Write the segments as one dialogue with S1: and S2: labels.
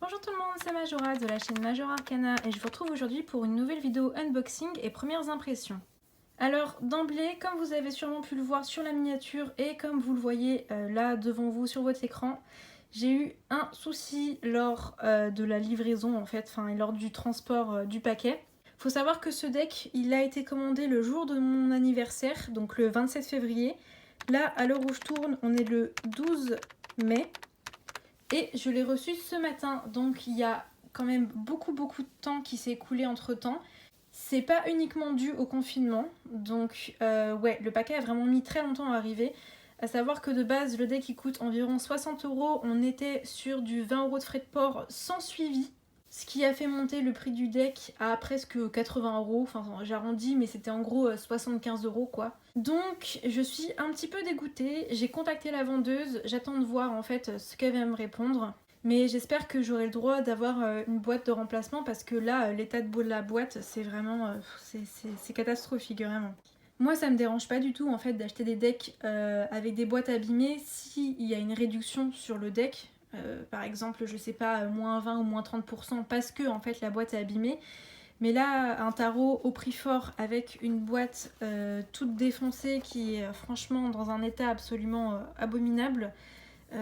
S1: Bonjour tout le monde, c'est Majora de la chaîne Majora Arcana et je vous retrouve aujourd'hui pour une nouvelle vidéo unboxing et premières impressions. Alors d'emblée, comme vous avez sûrement pu le voir sur la miniature et comme vous le voyez là devant vous sur votre écran, j'ai eu un souci lors de la livraison en fait, lors du transport du paquet. Faut savoir que ce deck, il a été commandé le jour de mon anniversaire, donc le 27 février. Là, à l'heure où je tourne, on est le 12 mai. Et je l'ai reçu ce matin, donc il y a quand même beaucoup de temps qui s'est écoulé entre temps. C'est pas uniquement dû au confinement, donc ouais, le paquet a vraiment mis très longtemps à arriver. À savoir que de base, le deck il coûte environ 60 €, on était sur du 20 € de frais de port sans suivi. Ce qui a fait monter le prix du deck à presque 80 €, enfin j'arrondis, mais c'était en gros 75 € quoi. Donc je suis un petit peu dégoûtée, j'ai contacté la vendeuse, j'attends de voir en fait ce qu'elle va me répondre. Mais j'espère que j'aurai le droit d'avoir une boîte de remplacement parce que là, l'état de la boîte, c'est vraiment... c'est catastrophique, vraiment. Moi, ça me dérange pas du tout en fait d'acheter des decks avec des boîtes abîmées s'il y a une réduction sur le deck. Par exemple, je sais pas, moins 20 ou moins 30% parce que en fait la boîte est abîmée. Mais là, un tarot au prix fort avec une boîte toute défoncée qui est franchement dans un état absolument abominable,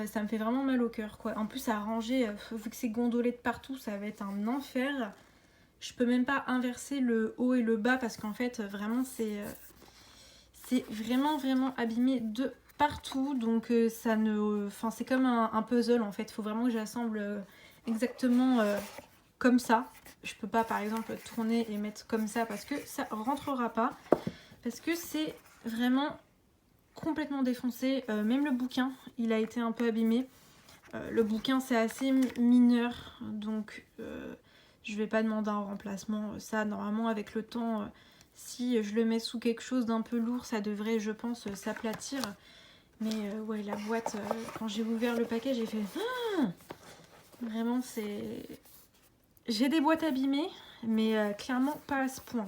S1: ça me fait vraiment mal au cœur quoi. En plus à ranger, vu que c'est gondolé de partout, ça va être un enfer. Je peux même pas inverser le haut et le bas parce qu'en fait vraiment c'est vraiment abîmé de partout. Donc ça ne, enfin c'est comme un puzzle en fait. Il faut vraiment que j'assemble exactement comme ça. Je peux pas par exemple tourner et mettre comme ça parce que ça rentrera pas. Parce que c'est vraiment complètement défoncé. Même le bouquin, il a été un peu abîmé. Le bouquin c'est assez mineur, donc je vais pas demander un remplacement. Ça normalement avec le temps, si je le mets sous quelque chose d'un peu lourd, ça devrait je pense s'aplatir. Mais ouais, la boîte, quand j'ai ouvert le paquet, j'ai fait ah, vraiment c'est... J'ai des boîtes abîmées, mais clairement pas à ce point.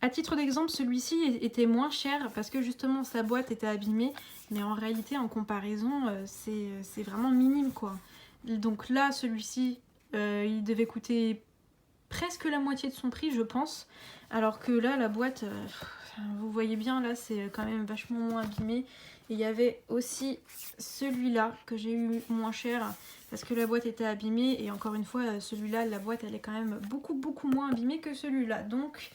S1: À titre d'exemple, celui-ci était moins cher parce que justement sa boîte était abîmée, mais en réalité en comparaison c'est vraiment minime quoi. Donc là celui-ci il devait coûter presque la moitié de son prix je pense, alors que là la boîte vous voyez bien là c'est quand même vachement moins abîmé. Et il y avait aussi celui-là que j'ai eu moins cher parce que la boîte était abîmée, et encore une fois celui-là la boîte elle est quand même beaucoup moins abîmée que celui-là. Donc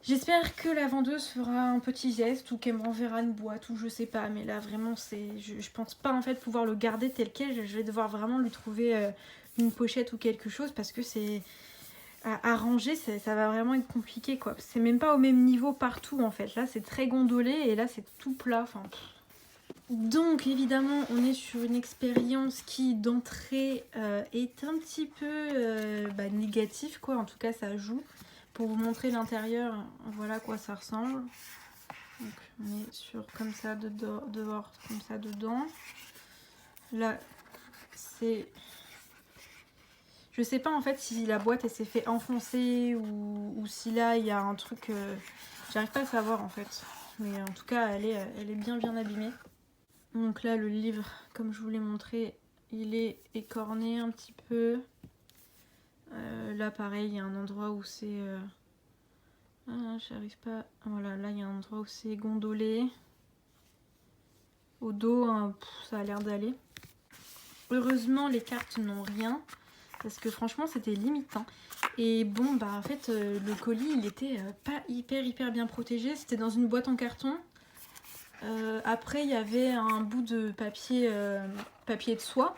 S1: j'espère que la vendeuse fera un petit geste ou qu'elle m'enverra une boîte ou je sais pas, mais là vraiment c'est, je pense pas en fait pouvoir le garder tel quel. Je vais devoir vraiment lui trouver une pochette ou quelque chose parce que c'est à ranger, ça va vraiment être compliqué quoi. C'est même pas au même niveau partout en fait. Là c'est très gondolé et là c'est tout plat. Enfin, donc évidemment on est sur une expérience qui d'entrée est un petit peu négative quoi. En tout cas ça joue. Pour vous montrer l'intérieur, voilà à quoi ça ressemble. Donc on est sur comme ça dehors, comme ça dedans. Là c'est... Je sais pas en fait si la boîte elle s'est fait enfoncer ou si là il y a un truc... J'arrive pas à savoir en fait. Mais en tout cas elle est bien abîmée. Donc là le livre, comme je vous l'ai montré, il est écorné un petit peu. Là pareil, il y a un endroit où c'est... Ah, j'arrive pas... Voilà, là il y a un endroit où c'est gondolé. Au dos, hein, ça a l'air d'aller. Heureusement, les cartes n'ont rien. Parce que franchement, c'était limitant. Et bon, bah en fait, le colis, il était pas hyper bien protégé. C'était dans une boîte en carton. Après, il y avait un bout de papier, papier de soie.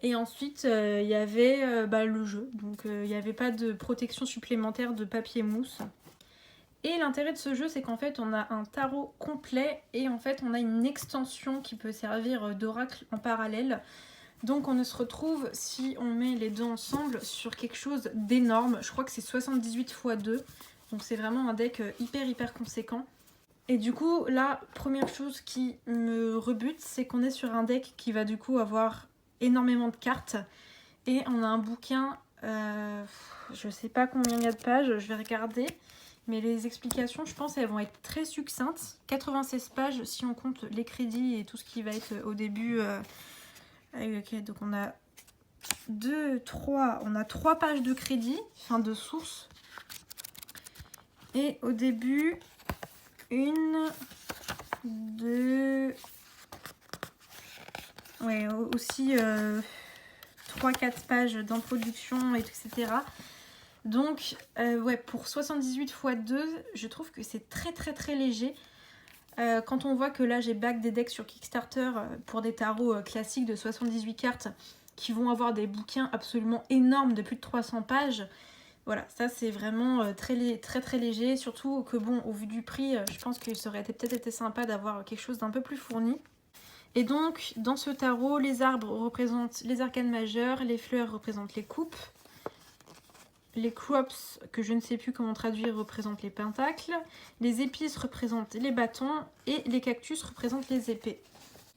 S1: Et ensuite, il y avait le jeu. Donc, il n'y avait pas de protection supplémentaire de papier mousse. Et l'intérêt de ce jeu, c'est qu'en fait, on a un tarot complet et en fait, on a une extension qui peut servir d'oracle en parallèle. Donc, on se retrouve, si on met les deux ensemble, sur quelque chose d'énorme. Je crois que c'est 78 x 2. Donc, c'est vraiment un deck hyper conséquent. Et du coup, la première chose qui me rebute, c'est qu'on est sur un deck qui va du coup avoir énormément de cartes. Et on a un bouquin, je sais pas combien il y a de pages, je vais regarder. Mais les explications, je pense, elles vont être très succinctes. 96 pages si on compte les crédits et tout ce qui va être au début. Ok, donc on a 2, 3, on a 3 pages de crédit, enfin de source. Et au début, 1, 2, ouais, aussi 3-4 pages d'introduction, etc. Donc, ouais, pour 78 x 2, je trouve que c'est très léger. Quand on voit que là, j'ai back des decks sur Kickstarter pour des tarots classiques de 78 cartes qui vont avoir des bouquins absolument énormes de plus de 300 pages. Voilà, ça c'est vraiment très léger, surtout que bon, au vu du prix, je pense que ça aurait peut-être été sympa d'avoir quelque chose d'un peu plus fourni. Et donc, dans ce tarot, les arbres représentent les arcanes majeures, les fleurs représentent les coupes, les crops, que je ne sais plus comment traduire, représentent les pentacles, les épices représentent les bâtons et les cactus représentent les épées.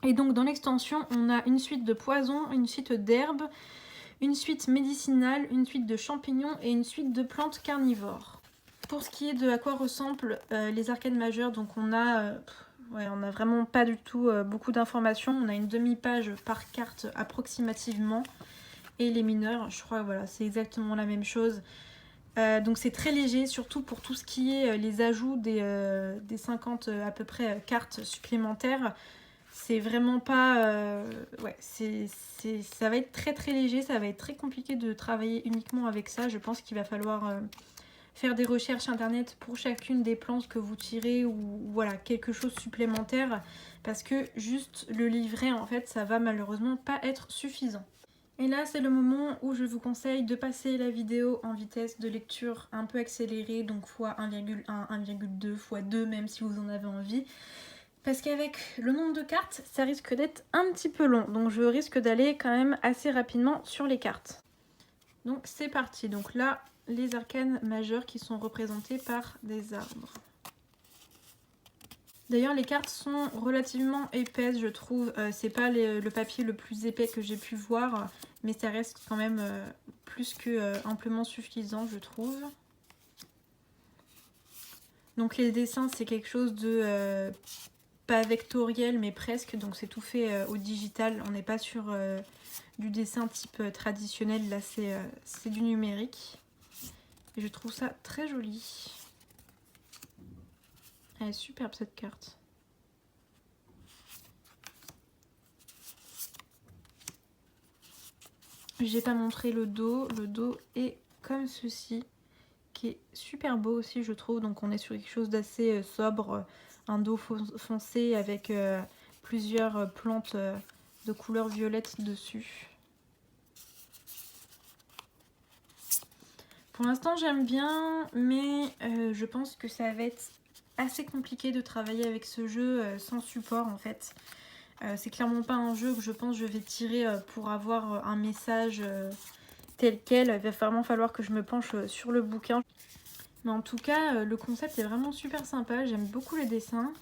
S1: Et donc, dans l'extension, on a une suite de poisons, une suite d'herbes, une suite médicinale, une suite de champignons et une suite de plantes carnivores. Pour ce qui est de à quoi ressemblent les arcanes majeures, donc on a vraiment pas du tout beaucoup d'informations. On a une demi-page par carte approximativement. Et les mineurs, je crois, voilà, c'est exactement la même chose. Donc c'est très léger, surtout pour tout ce qui est les ajouts des 50 à peu près cartes supplémentaires. C'est vraiment pas... ouais, ça va être très léger, ça va être très compliqué de travailler uniquement avec ça. Je pense qu'il va falloir faire des recherches internet pour chacune des plantes que vous tirez ou voilà, quelque chose supplémentaire. Parce que juste le livret, en fait, ça va malheureusement pas être suffisant. Et là, c'est le moment où je vous conseille de passer la vidéo en vitesse de lecture un peu accélérée, donc x1,1, 1,2, x2 même si vous en avez envie. Parce qu'avec le nombre de cartes, ça risque d'être un petit peu long. Donc je risque d'aller quand même assez rapidement sur les cartes. Donc c'est parti. Donc là, les arcanes majeures qui sont représentées par des arbres. D'ailleurs, les cartes sont relativement épaisses, je trouve. C'est pas le papier le plus épais que j'ai pu voir, mais ça reste quand même plus que amplement suffisant, je trouve. Donc les dessins, c'est quelque chose de pas vectoriel, mais presque. Donc c'est tout fait au digital. On n'est pas sur du dessin type traditionnel. Là, c'est du numérique. Et je trouve ça très joli. Elle est superbe cette carte. J'ai pas montré le dos. Le dos est comme ceci, qui est super beau aussi, je trouve. Donc on est sur quelque chose d'assez sobre, un dos foncé avec plusieurs plantes de couleur violette dessus. Pour l'instant j'aime bien, mais je pense que ça va être assez compliqué de travailler avec ce jeu sans support en fait. C'est clairement pas un jeu que je pense je vais tirer pour avoir un message tel quel. Il va vraiment falloir que je me penche sur le bouquin. Mais en tout cas, le concept est vraiment super sympa. J'aime beaucoup les dessins.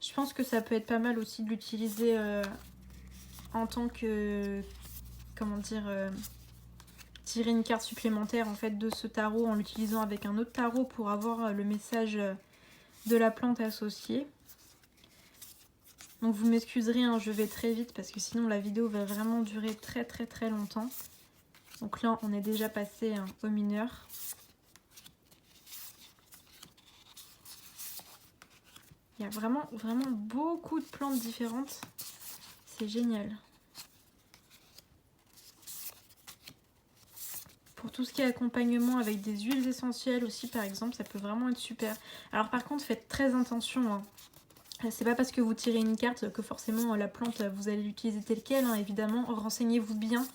S1: Je pense que ça peut être pas mal aussi de l'utiliser en tant que... Comment dire tirer une carte supplémentaire en fait de ce tarot en l'utilisant avec un autre tarot pour avoir le message de la plante associée. Donc vous m'excuserez, hein, je vais très vite parce que sinon la vidéo va vraiment durer très longtemps. Donc là on est déjà passé au mineur. Il y a vraiment beaucoup de plantes différentes. C'est génial. Pour tout ce qui est accompagnement avec des huiles essentielles aussi par exemple, ça peut vraiment être super. Alors par contre faites très attention, hein. C'est pas parce que vous tirez une carte que forcément la plante vous allez l'utiliser telle quelle, hein, évidemment. Renseignez-vous bien.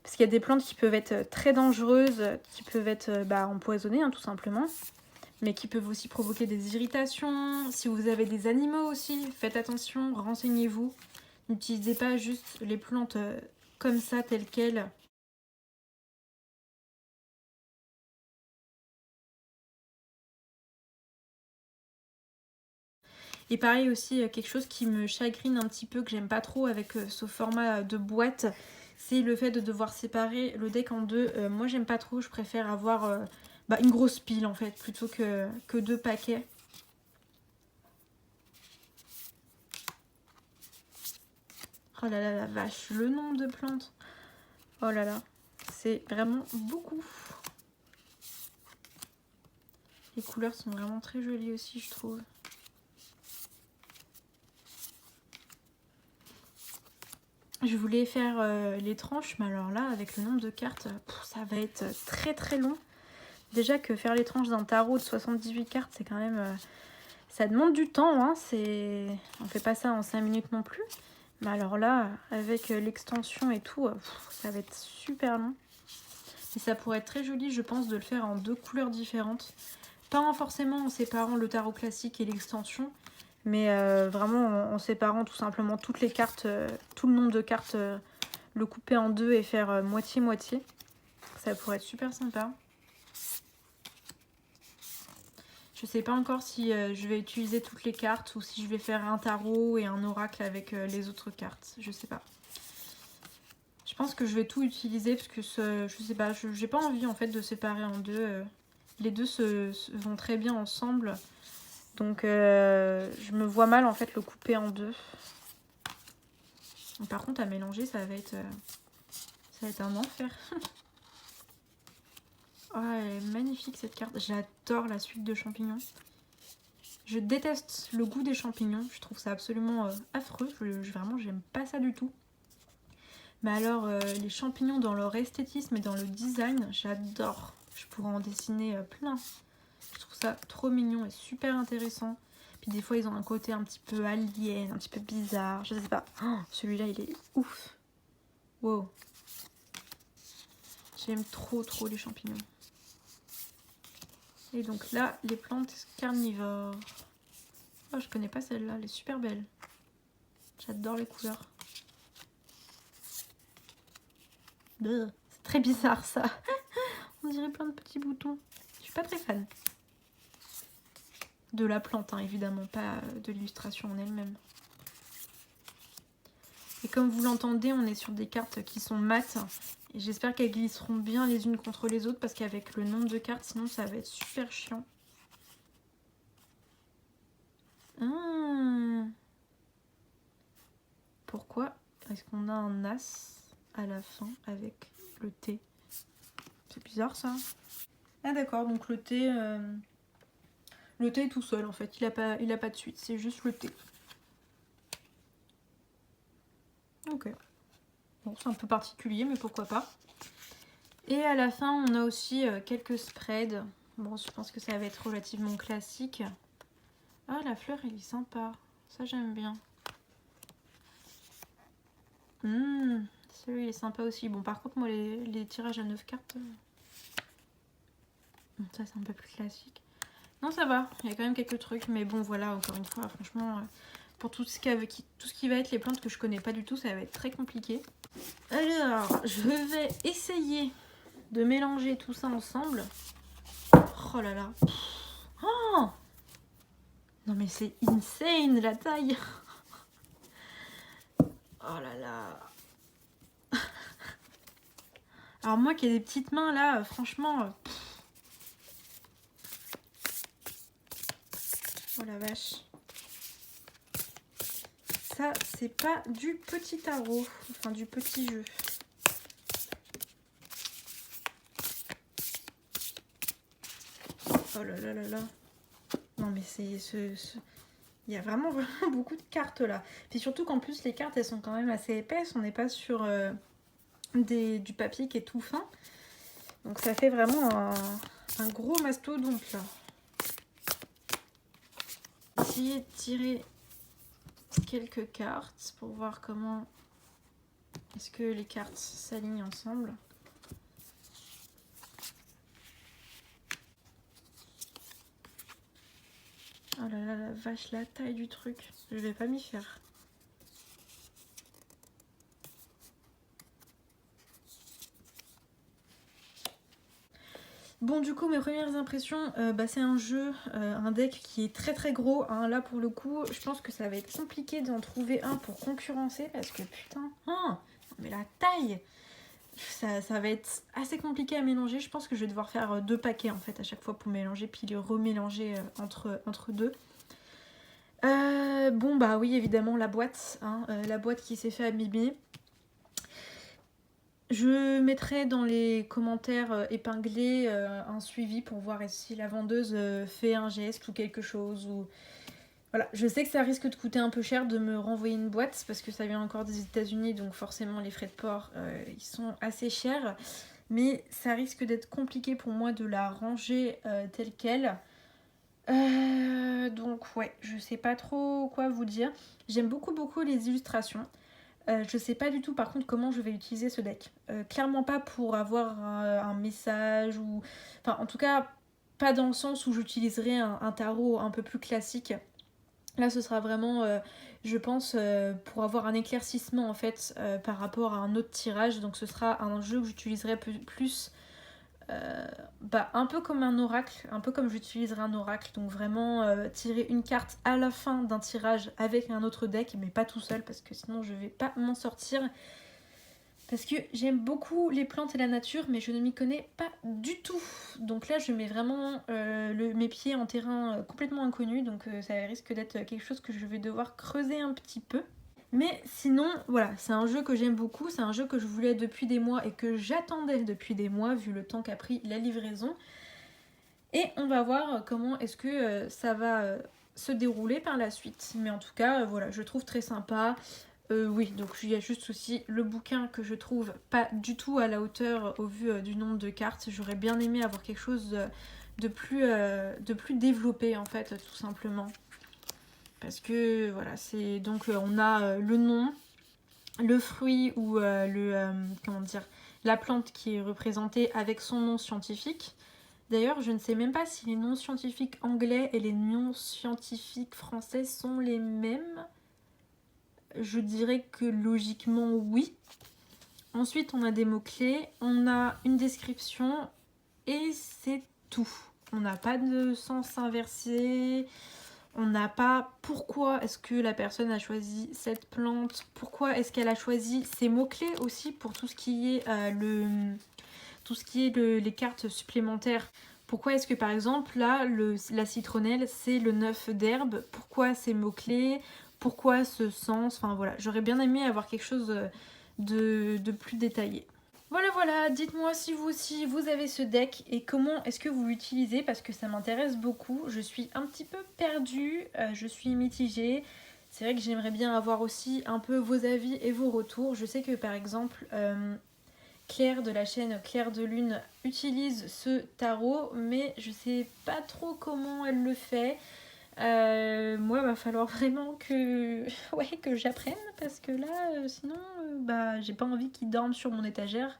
S1: Parce qu'il y a des plantes qui peuvent être très dangereuses, qui peuvent être empoisonnées hein, tout simplement. Mais qui peuvent aussi provoquer des irritations. Si vous avez des animaux aussi, faites attention, renseignez-vous. N'utilisez pas juste les plantes comme ça, telles quelles. Et pareil aussi, quelque chose qui me chagrine un petit peu, que j'aime pas trop avec ce format de boîte, c'est le fait de devoir séparer le deck en deux. Moi j'aime pas trop, je préfère avoir une grosse pile en fait, plutôt que deux paquets. Oh là là, la vache, le nombre de plantes. Oh là là, c'est vraiment beaucoup. Les couleurs sont vraiment très jolies aussi, je trouve. Je voulais faire les tranches, mais alors là, avec le nombre de cartes, ça va être très très long. Déjà que faire les tranches d'un tarot de 78 cartes, c'est quand même... ça demande du temps, hein. On fait pas ça en 5 minutes non plus. Mais alors là, avec l'extension et tout, ça va être super long. Et ça pourrait être très joli, je pense, de le faire en 2 couleurs différentes. Pas forcément en séparant le tarot classique et l'extension, mais vraiment en séparant tout simplement toutes les cartes, tout le nombre de cartes, le couper en 2 et faire moitié-moitié. Ça pourrait être super sympa. Je sais pas encore si je vais utiliser toutes les cartes ou si je vais faire un tarot et un oracle avec les autres cartes. Je sais pas. Je pense que je vais tout utiliser parce que je sais pas, j'ai pas envie en fait de séparer en 2. Les deux vont très bien ensemble. Donc je me vois mal en fait le couper en 2. Par contre à mélanger ça va être un enfer. Oh, elle est magnifique cette carte. J'adore la suite de champignons. Je déteste le goût des champignons. Je trouve ça absolument affreux. Vraiment, j'aime pas ça du tout. Mais alors, les champignons dans leur esthétisme et dans le design, j'adore. Je pourrais en dessiner plein. Je trouve ça trop mignon et super intéressant. Puis des fois, ils ont un côté un petit peu alien, un petit peu bizarre. Je sais pas. Oh, celui-là, il est ouf. Wow. J'aime trop les champignons. Et donc là, les plantes carnivores. Oh, je connais pas celle-là, elle est super belle. J'adore les couleurs. C'est très bizarre ça. On dirait plein de petits boutons. Je suis pas très fan. De la plante, hein, évidemment, pas de l'illustration en elle-même. Et comme vous l'entendez, on est sur des cartes qui sont mates. Et j'espère qu'elles glisseront bien les unes contre les autres parce qu'avec le nombre de cartes, sinon ça va être super chiant. Pourquoi est-ce qu'on a un as à la fin avec le T? C'est bizarre ça. Ah d'accord, donc le T est tout seul en fait, il a pas de suite, c'est juste le T. Ok. Bon, c'est un peu particulier, mais pourquoi pas. Et à la fin, on a aussi quelques spreads. Bon, je pense que ça va être relativement classique. Ah, la fleur, elle est sympa. Ça, j'aime bien. Celui-là, il est sympa aussi. Bon, par contre, moi, les tirages à 9 cartes... ça, c'est un peu plus classique. Non, ça va. Il y a quand même quelques trucs. Mais bon, voilà, encore une fois, franchement... pour tout ce qui va être les plantes que je connais pas du tout, ça va être très compliqué. Alors, je vais essayer de mélanger tout ça ensemble. Oh là là. Oh non mais c'est insane la taille. Oh là là. Alors moi qui ai des petites mains là, franchement... Oh la vache. Ça, c'est pas du petit tarot. Enfin, du petit jeu. Oh là là là là. Non mais c'est... Il y a vraiment beaucoup de cartes là. Puis surtout qu'en plus, les cartes, elles sont quand même assez épaisses. On n'est pas sur du papier qui est tout fin. Donc ça fait vraiment un gros mastodonte là. Essayer de tirer quelques cartes pour voir comment est-ce que les cartes s'alignent ensemble. Oh là là, la vache, la taille du truc. Je vais pas m'y faire. Bon, du coup, mes premières impressions, c'est un jeu, un deck qui est très très gros. Hein. Là, pour le coup, je pense que ça va être compliqué d'en trouver un pour concurrencer parce que putain, mais la taille, ça va être assez compliqué à mélanger. Je pense que je vais devoir faire 2 paquets en fait à chaque fois pour mélanger puis les remélanger entre deux. Bon bah oui, évidemment la boîte, hein, la boîte qui s'est fait abîmer. Je mettrai dans les commentaires épinglés un suivi pour voir si la vendeuse fait un geste ou quelque chose. Ou... Voilà, je sais que ça risque de coûter un peu cher de me renvoyer une boîte parce que ça vient encore des États-Unis, donc forcément les frais de port ils sont assez chers. Mais ça risque d'être compliqué pour moi de la ranger telle quelle. Donc ouais, je sais pas trop quoi vous dire. J'aime beaucoup les illustrations. Je sais pas du tout par contre comment je vais utiliser ce deck. Clairement pas pour avoir un message ou... Enfin en tout cas pas dans le sens où j'utiliserai un tarot un peu plus classique. Là ce sera vraiment je pense pour avoir un éclaircissement en fait par rapport à un autre tirage. Donc ce sera un jeu que j'utiliserai plus un peu comme un oracle, un peu comme j'utiliserai un oracle, donc vraiment tirer une carte à la fin d'un tirage avec un autre deck, mais pas tout seul parce que sinon je vais pas m'en sortir. Parce que j'aime beaucoup les plantes et la nature, mais je ne m'y connais pas du tout. Donc là je mets vraiment mes pieds en terrain complètement inconnu, donc ça risque d'être quelque chose que je vais devoir creuser un petit peu. Mais sinon, voilà, c'est un jeu que j'aime beaucoup, c'est un jeu que je voulais depuis des mois et que j'attendais depuis des mois vu le temps qu'a pris la livraison. Et on va voir comment est-ce que ça va se dérouler par la suite. Mais en tout cas, voilà, je trouve très sympa. Oui, donc il y a juste aussi le bouquin que je trouve pas du tout à la hauteur au vu du nombre de cartes. J'aurais bien aimé avoir quelque chose de plus développé en fait, tout simplement. Parce que voilà, c'est donc on a le nom, le fruit ou comment dire, la plante qui est représentée avec son nom scientifique. D'ailleurs, je ne sais même pas si les noms scientifiques anglais et les noms scientifiques français sont les mêmes. Je dirais que logiquement oui. Ensuite, on a des mots-clés, on a une description et c'est tout. On n'a pas de sens inversé. On n'a pas pourquoi est-ce que la personne a choisi cette plante, pourquoi est-ce qu'elle a choisi ces mots-clés aussi pour tout ce qui est, les cartes supplémentaires. Pourquoi est-ce que par exemple là, la citronnelle c'est le 9 d'herbe, pourquoi ces mots-clés, pourquoi ce sens, enfin voilà, j'aurais bien aimé avoir quelque chose de plus détaillé. Voilà, dites-moi si vous aussi vous avez ce deck et comment est-ce que vous l'utilisez parce que ça m'intéresse beaucoup. Je suis un petit peu perdue, je suis mitigée. C'est vrai que j'aimerais bien avoir aussi un peu vos avis et vos retours. Je sais que par exemple Claire de la chaîne Claire de Lune utilise ce tarot mais je sais pas trop comment elle le fait. Moi il va falloir vraiment que j'apprenne parce que là sinon j'ai pas envie qu'il dorme sur mon étagère.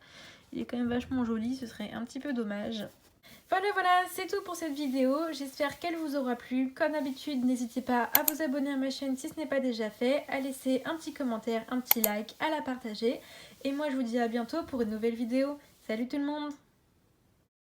S1: Il est quand même vachement joli, ce serait un petit peu dommage. Voilà, c'est tout pour cette vidéo. J'espère qu'elle vous aura plu. Comme d'habitude, n'hésitez pas à vous abonner à ma chaîne si ce n'est pas déjà fait, à laisser un petit commentaire, un petit like, à la partager. Et moi, je vous dis à bientôt pour une nouvelle vidéo. Salut tout le monde!